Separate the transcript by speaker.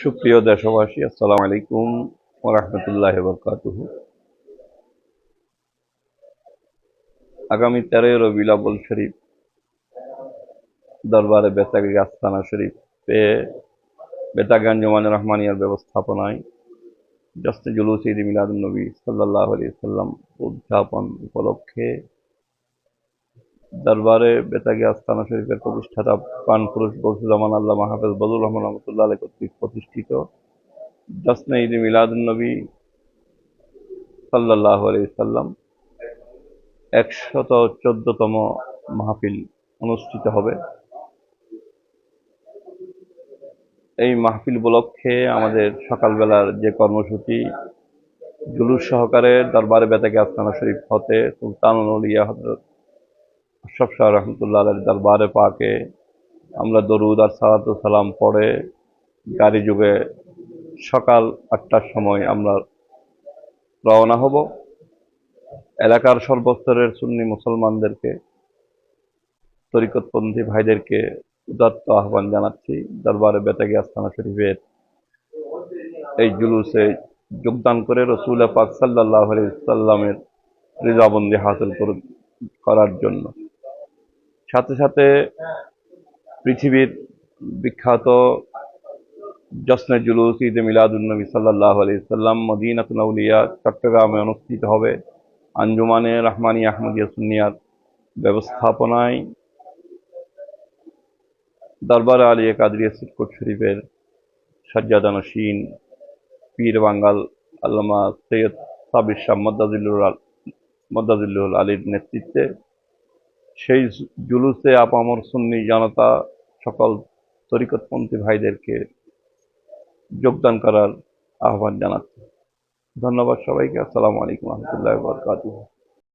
Speaker 1: সুপ্রিয় দেশবাসী, আসসালামু আলাইকুম ওয়া রাহমাতুল্লাহি ওয়া বারাকাতুহু। আগামী 13 রবিউল আউয়াল শরীফ দরবারে বেতাগী আস্তানা শরীফে বেতাগী আঞ্জুমানে রহমানিয়ার ব্যবস্থাপনায় জশ্নে জুলুস ঈদ মিলাদুন নবী সাল্লাল্লাহু আলাইহি ওয়াসাল্লাম উদযাপন উপলক্ষে দরবারে বেতাগী আস্তানা শরীফের প্রতিষ্ঠাতা প্রাণপুরুষ গৌসুজ্জামান আল্লামা হাফেজ বদরুর রহমান রহমতুল্লাহ আলাইহি কর্তৃক প্রতিষ্ঠিত জশ্নে ঈদ মিলাদুন নবী সাল্লাল্লাহু আলাইহি ওয়াসাল্লাম 114তম মাহফিল অনুষ্ঠিত হবে। এই মাহফিল উপলক্ষে আমাদের সকালবেলার যে কর্মসূচি, জুলুস সহকারে দরবারে বেতাগী আস্তানা শরীফ হতে সুলতানুল আউলিয়া হযরত আশরাফ শাহ রহমতুল্লাহ আলাইহির দরবারে পাকে আমরা দরুদ আর সালাতু সালাম পড়ে গাড়ি যোগে সকাল 8টার সময় আমরা রওনা হব। এলাকার সর্বস্তরের সুন্নি মুসলমানদেরকে, তরিকতপন্থী ভাইদেরকে উদাত্ত আহ্বান জানাচ্ছি দরবারে বেতাগী আস্তানা শরীফের এই জুলুসে যোগদান করে রসুল পাক সাল্লাল্লাহু আলাইহি ওয়াসাল্লামের রিজাবন্দি হাসিল করার জন্য। সাথে সাথে পৃথিবীর বিখ্যাত জশ্নে জুলুস ঈদে মিলাদুন নবী সাল্লাল্লাহু আলাইহি ওয়াসাল্লাম মদিনাতুল আউলিয়া চট্টগ্রামে অনুষ্ঠিত হবে আঞ্জুমানে রহমানিয়া আহমদিয়া সুন্নিয়ার ব্যবস্থাপনায় দরবার আলিয়া কাদরিয়া সিটকোট শরীফের সাজ্জাদা নশীন পীর বাঙ্গাল আল্লামা সৈয়দ সাবির শাহ মদ্দাজিল্লুল আলীর নেতৃত্বে সেই জুলুসে আপামর সুন্নি জনতা সকল তরিকতপন্থী ভাইদেরকে যোগদান করার আহ্বান জানাচ্ছি। ধন্যবাদ সবাইকে। আসসালামু আলাইকুম ওয়া রাহমাতুল্লাহি ওয়া বারাকাতুহু।